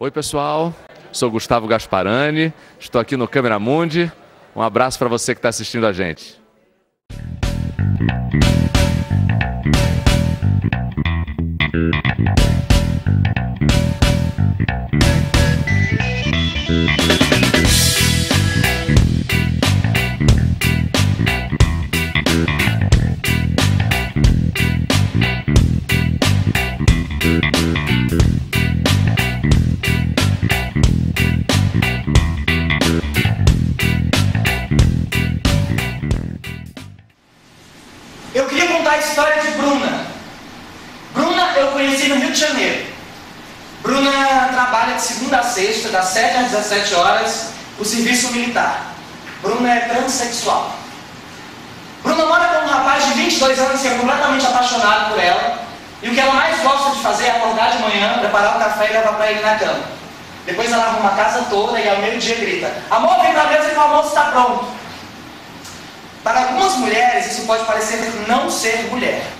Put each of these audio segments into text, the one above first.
Oi pessoal, sou Gustavo Gasparani, estou aqui no Câmera Mundi. Um abraço para você que está assistindo a gente. Eu queria contar a história de Bruna. Bruna eu conheci no Rio de Janeiro. Bruna trabalha de segunda a sexta, das 7 às 17 horas, o serviço militar. Bruna é transexual. Bruna mora com um rapaz de 22 anos que é completamente apaixonado por ela. E o que ela mais gosta de fazer é acordar de manhã, preparar o café e levar para ele na cama. Depois ela arruma a casa toda e ao meio-dia grita: amor, vem pra mesa que o almoço está pronto. Para algumas mulheres, isso pode parecer não ser mulher.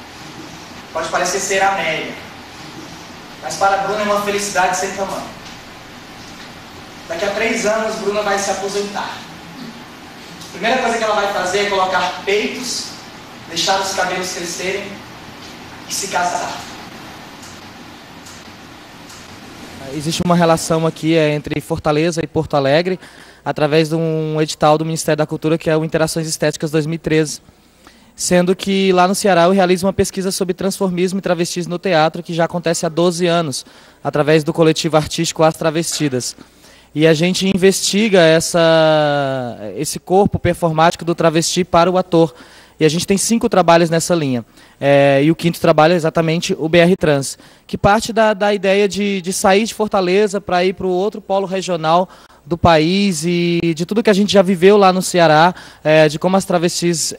Pode parecer ser Amélia. Mas para a Bruna é uma felicidade sem tamanho. Daqui a 3 anos, Bruna vai se aposentar. A primeira coisa que ela vai fazer é colocar peitos, deixar os cabelos crescerem e se casar. Existe uma relação aqui entre Fortaleza e Porto Alegre, através de um edital do Ministério da Cultura, que é o Interações Estéticas 2013. Sendo que lá no Ceará eu realizo uma pesquisa sobre transformismo e travestis no teatro, que já acontece há 12 anos, através do coletivo artístico As Travestidas. E a gente investiga esse corpo performático do travesti para o ator. E a gente tem 5 trabalhos nessa linha. E o 5º trabalho é exatamente o BR Trans, que parte da ideia de sair de Fortaleza para ir para o outro polo regional do país e de tudo que a gente já viveu lá no Ceará, de como as travestis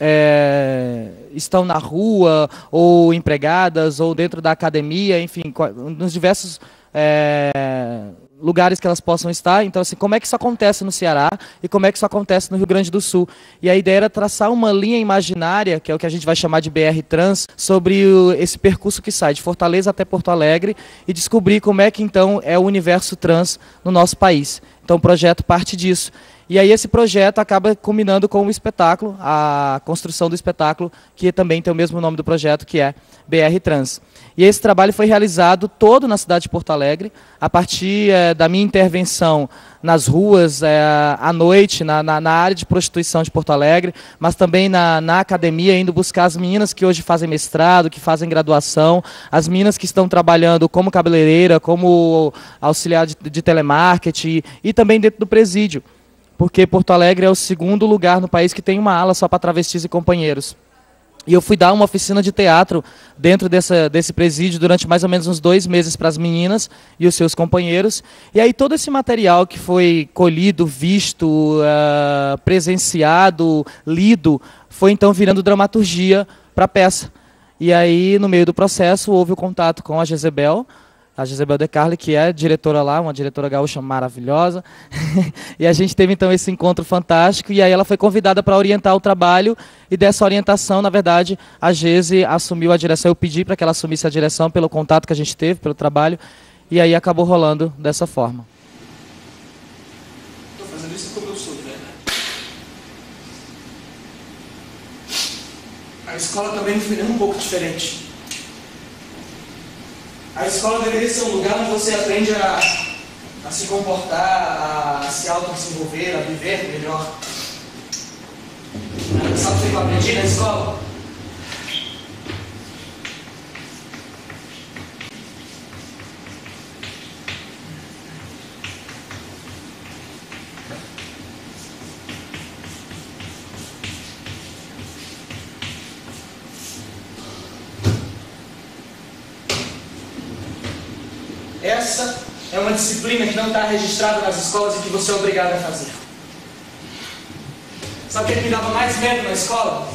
estão na rua, ou empregadas, ou dentro da academia, enfim, nos diversos lugares que elas possam estar. Então, assim, como é que isso acontece no Ceará e como é que isso acontece no Rio Grande do Sul? E a ideia era traçar uma linha imaginária, que é o que a gente vai chamar de BR Trans, sobre esse percurso que sai de Fortaleza até Porto Alegre e descobrir como é que, então, é o universo trans no nosso país. Então, o projeto parte disso. E aí esse projeto acaba culminando com o espetáculo, a construção do espetáculo, que também tem o mesmo nome do projeto, que é BR Trans. E esse trabalho foi realizado todo na cidade de Porto Alegre, a partir da minha intervenção nas ruas, à noite, na área de prostituição de Porto Alegre, mas também na academia, indo buscar as meninas que hoje fazem mestrado, que fazem graduação, as meninas que estão trabalhando como cabeleireira, como auxiliar de telemarketing e também dentro do presídio, porque Porto Alegre é o 2º lugar no país que tem uma ala só para travestis e companheiros. E eu fui dar uma oficina de teatro dentro desse presídio durante mais ou menos uns 2 meses para as meninas e os seus companheiros. E aí todo esse material que foi colhido, visto, presenciado, lido, foi então virando dramaturgia para a peça. E aí, no meio do processo, houve o contato com a Jezebel De Carli, que é diretora lá, uma diretora gaúcha maravilhosa. E a gente teve então esse encontro fantástico, e aí ela foi convidada para orientar o trabalho, e dessa orientação, na verdade, a Geze assumiu a direção. Eu pedi para que ela assumisse a direção pelo contato que a gente teve, pelo trabalho, e aí acabou rolando dessa forma. Estou fazendo isso como eu sou, né? A escola também foi um pouco diferente. A escola deveria ser um lugar onde você aprende a se comportar, a se auto-desenvolver, a viver melhor. Sabe o que eu aprendi na escola? Essa é uma disciplina que não está registrada nas escolas e que você é obrigado a fazer. Sabe o que me dava mais medo na escola?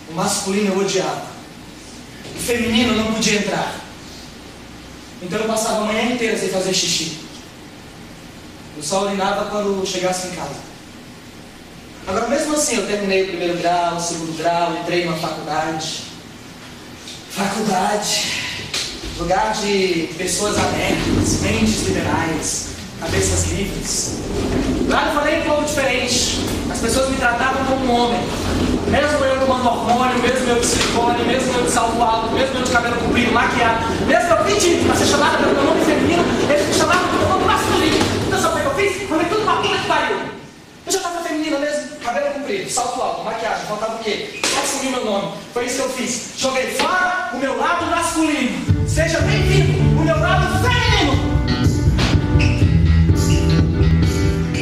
O masculino eu odiava. O feminino não podia entrar. Então eu passava a manhã inteira sem fazer xixi. Eu só urinava quando chegasse em casa. Agora, mesmo assim, eu terminei o primeiro grau, o segundo grau, entrei numa faculdade. Lugar de pessoas abertas, mentes liberais, cabeças livres. Lá eu falei um pouco diferente. As pessoas me tratavam como um homem. Mesmo eu tomando hormônio, mesmo eu de silicone, mesmo eu de salto alto, mesmo eu de cabelo comprido, maquiado, mesmo eu pedindo para ser chamada pelo meu nome feminino, eles me chamavam pelo nome masculino. Então sabe o que eu fiz? Falei tudo pra puta que pariu. Eu já estava feminina mesmo, cabelo comprido, salto alto, maquiagem, faltava o quê? Só assumir meu nome. Foi isso que eu fiz. Joguei fora o meu lado masculino. Seja bem-vindo, o meu lado feminino.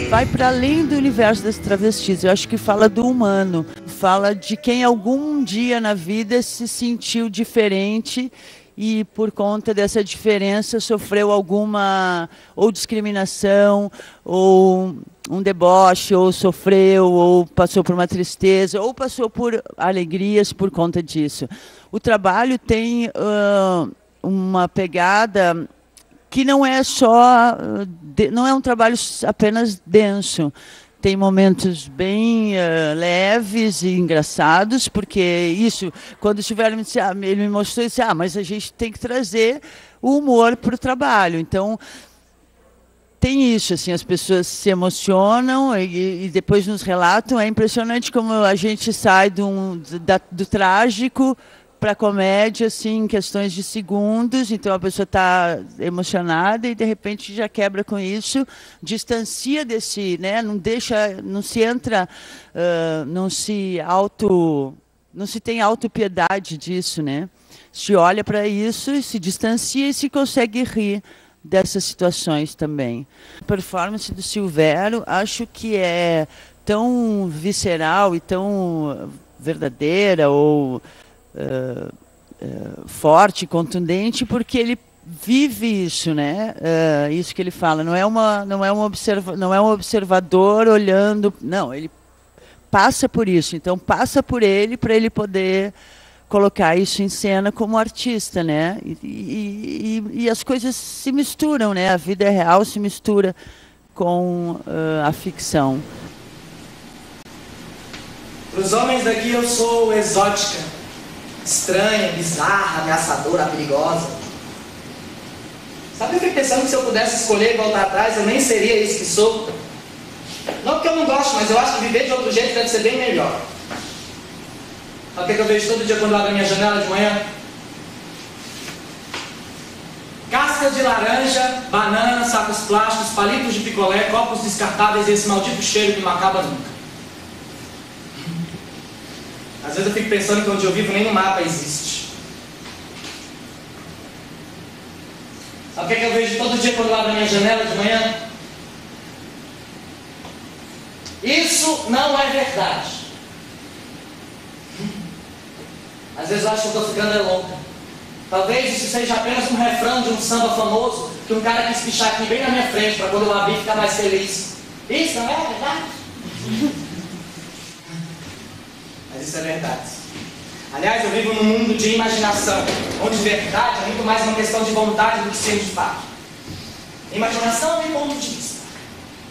Vai para além do universo das travestis. Eu acho que fala do humano. Fala de quem algum dia na vida se sentiu diferente e por conta dessa diferença sofreu alguma ou discriminação, ou um deboche, ou sofreu, ou passou por uma tristeza, ou passou por alegrias por conta disso. O trabalho tem uma pegada que não é só, não é um trabalho apenas denso. Tem momentos bem leves e engraçados, porque isso, quando estiveram, ele me mostrou isso, mas a gente tem que trazer o humor para o trabalho. Então, tem isso, assim, as pessoas se emocionam e depois nos relatam. É impressionante como a gente sai do trágico para a comédia, assim, em questões de segundos. Então a pessoa está emocionada e de repente já quebra com isso, distancia desse, né? Não se entra, não se tem autopiedade disso, né? Se olha para isso e se distancia e se consegue rir dessas situações também. A performance do Silvério, acho que é tão visceral e tão verdadeira ou forte, contundente, porque ele vive isso, né? Isso que ele fala, não é um observador olhando, não, ele passa por isso, então passa por ele para ele poder colocar isso em cena como artista, né? E as coisas se misturam, né? A vida real se mistura com a ficção. Para os homens daqui eu sou exótica, estranha, bizarra, ameaçadora, perigosa. Sabe, eu fiquei pensando que se eu pudesse escolher e voltar atrás, eu nem seria isso que sou. Não porque eu não gosto, mas eu acho que viver de outro jeito deve ser bem melhor. Sabe o que eu vejo todo dia quando eu abro a minha janela de manhã? Casca de laranja, banana, sacos plásticos, palitos de picolé, copos descartáveis e esse maldito cheiro que não acaba nunca. Às vezes eu fico pensando que onde eu vivo nem no mapa existe. Sabe o que eu vejo todo dia quando eu abro a minha janela de manhã? Isso não é verdade. Às vezes eu acho que eu estou ficando louca. Talvez isso seja apenas um refrão de um samba famoso que um cara quis pichar aqui bem na minha frente para quando eu abrir ficar mais feliz. Isso não é verdade? Mas isso é verdade. Aliás, eu vivo num mundo de imaginação, onde verdade é muito mais uma questão de vontade do que ser de fato. Imaginação e ponto de vista.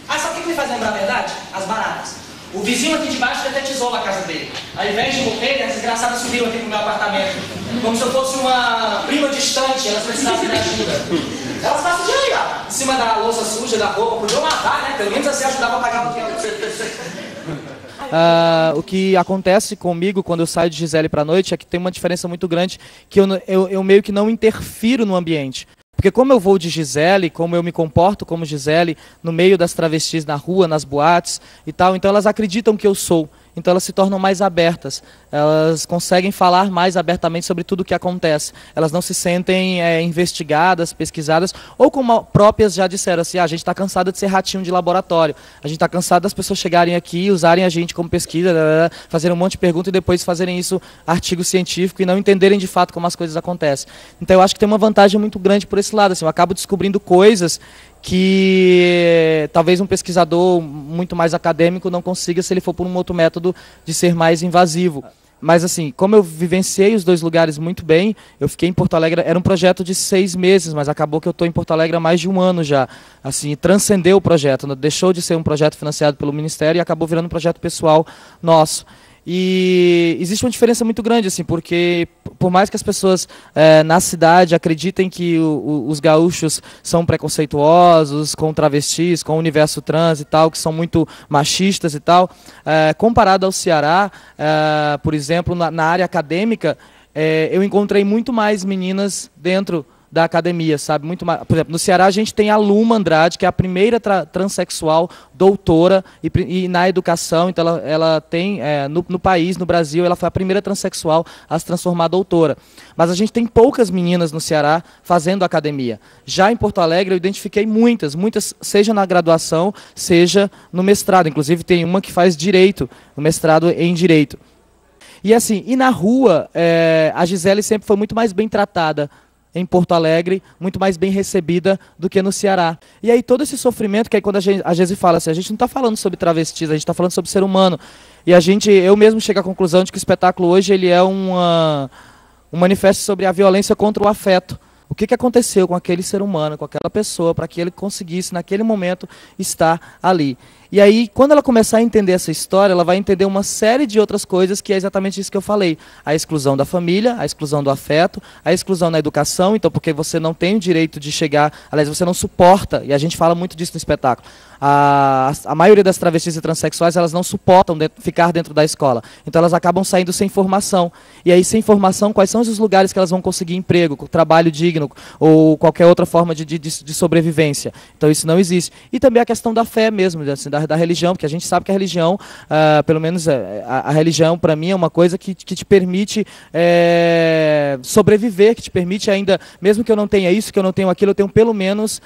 Sabe o que me faz lembrar a verdade? As baratas. O vizinho aqui de baixo detetizou a casa dele. Ao invés de morrer, as desgraçadas subiram aqui pro meu apartamento. Como se eu fosse uma prima distante, elas precisassem de ajuda. Elas passam o dia aí, ó, em cima da louça suja, da roupa, podiam lavar, né? Pelo menos assim ajudava a pagar o aluguel. O que acontece comigo quando eu saio de Gisele para a noite é que tem uma diferença muito grande, que eu meio que não interfiro no ambiente. Porque como eu vou de Gisele, como eu me comporto como Gisele, no meio das travestis na rua, nas boates e tal, então elas acreditam que eu sou. Então elas se tornam mais abertas, elas conseguem falar mais abertamente sobre tudo o que acontece. Elas não se sentem investigadas, pesquisadas, ou como próprias já disseram assim, a gente está cansada de ser ratinho de laboratório, a gente está cansado das pessoas chegarem aqui, usarem a gente como pesquisa, fazerem um monte de perguntas e depois fazerem isso artigo científico e não entenderem de fato como as coisas acontecem. Então eu acho que tem uma vantagem muito grande por esse lado, assim, eu acabo descobrindo coisas que talvez um pesquisador muito mais acadêmico não consiga se ele for por um outro método de ser mais invasivo. Mas assim, como eu vivenciei os dois lugares muito bem, eu fiquei em Porto Alegre, era um projeto de 6 meses, mas acabou que eu estou em Porto Alegre há mais de 1 ano já. Assim, transcendeu o projeto, deixou de ser um projeto financiado pelo Ministério e acabou virando um projeto pessoal nosso. E existe uma diferença muito grande, assim, porque por mais que as pessoas na cidade acreditem que os gaúchos são preconceituosos com travestis, com o universo trans e tal, que são muito machistas e tal, comparado ao Ceará, por exemplo, na área acadêmica, eu encontrei muito mais meninas dentro da academia, sabe? Muito mais. Por exemplo, no Ceará a gente tem a Luma Andrade, que é a primeira transexual doutora e na educação, então ela tem, no país, no Brasil, ela foi a primeira transexual a se transformar doutora. Mas a gente tem poucas meninas no Ceará fazendo academia. Já em Porto Alegre eu identifiquei muitas, seja na graduação, seja no mestrado. Inclusive tem uma que faz direito, o mestrado em direito. E assim, e na rua, a Gisele sempre foi muito mais bem tratada em Porto Alegre, muito mais bem recebida do que no Ceará. E aí todo esse sofrimento, que aí quando a Gesi fala assim, a gente não está falando sobre travestis, a gente está falando sobre ser humano. E eu mesmo chego à conclusão de que o espetáculo hoje ele é um manifesto sobre a violência contra o afeto. O que aconteceu com aquele ser humano, com aquela pessoa, para que ele conseguisse, naquele momento, estar ali. E aí, quando ela começar a entender essa história, ela vai entender uma série de outras coisas, que é exatamente isso que eu falei. A exclusão da família, a exclusão do afeto, a exclusão na educação, então porque você não tem o direito de chegar, aliás, você não suporta, e a gente fala muito disso no espetáculo. A maioria das travestis e transexuais, elas não suportam ficar dentro da escola. Então elas acabam saindo sem formação. E aí, sem formação, quais são os lugares que elas vão conseguir emprego, trabalho digno, ou qualquer outra forma de sobrevivência. Então isso não existe. E também a questão da fé mesmo, assim, da religião, porque a gente sabe que a religião, pelo menos a religião, para mim, é uma coisa que te permite sobreviver, que te permite ainda, mesmo que eu não tenha isso, que eu não tenho aquilo, eu tenho pelo menos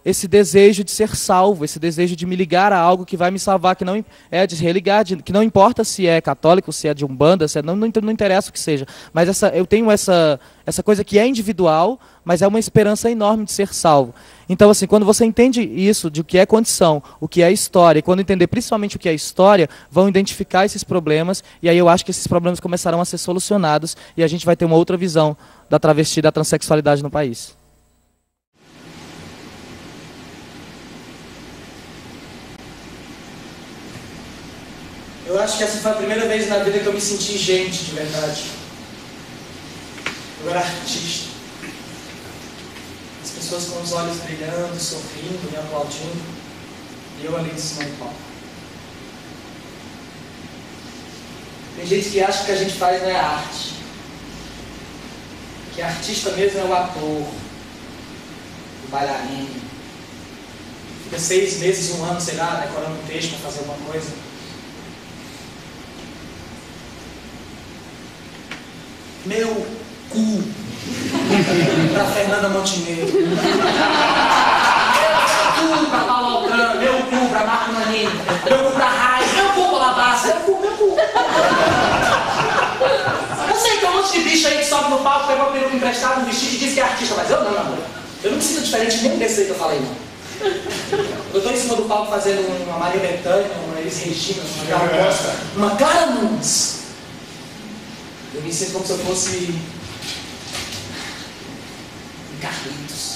esse desejo de ser salvo, esse desejo de me ligar a algo que vai me salvar, que não é de religar, que não importa se é católico, se é de umbanda, se é, não interessa o que seja. Mas eu tenho essa coisa que é individual, mas é uma esperança enorme de ser salvo. Então, assim, quando você entende isso, de o que é condição, o que é história, e quando entender principalmente o que é história, vão identificar esses problemas, e aí eu acho que esses problemas começarão a ser solucionados, e a gente vai ter uma outra visão da travesti, da transexualidade no país. Eu acho que essa foi a primeira vez na vida que eu me senti gente de verdade. Eu era artista. As pessoas com os olhos brilhando, sorrindo, me aplaudindo. E eu ali em cima do palco. Tem gente que acha que o que a gente faz não é arte. Que artista mesmo é o ator, o bailarino. Fica 6 meses, 1 ano, sei lá, decorando um texto para fazer alguma coisa. Meu cu pra Fernanda Montenegro. Meu cu pra Paula Altran. Meu cu pra Marco Nanini. Meu cu pra Raiz. Meu cu pra Labassa. Meu cu. Eu sei que tem um monte de bicho aí que sobe no palco, pega uma peruca emprestada, um vestido e diz que é artista, mas eu não, amor. Eu não me sinto diferente nem desse aí que eu falei, não. Eu tô em cima do palco fazendo uma Maria Bethânia, uma Elis Regina, uma Gal Costa, uma Clara Nunes. Eu me sinto como se eu fosse Carlitos.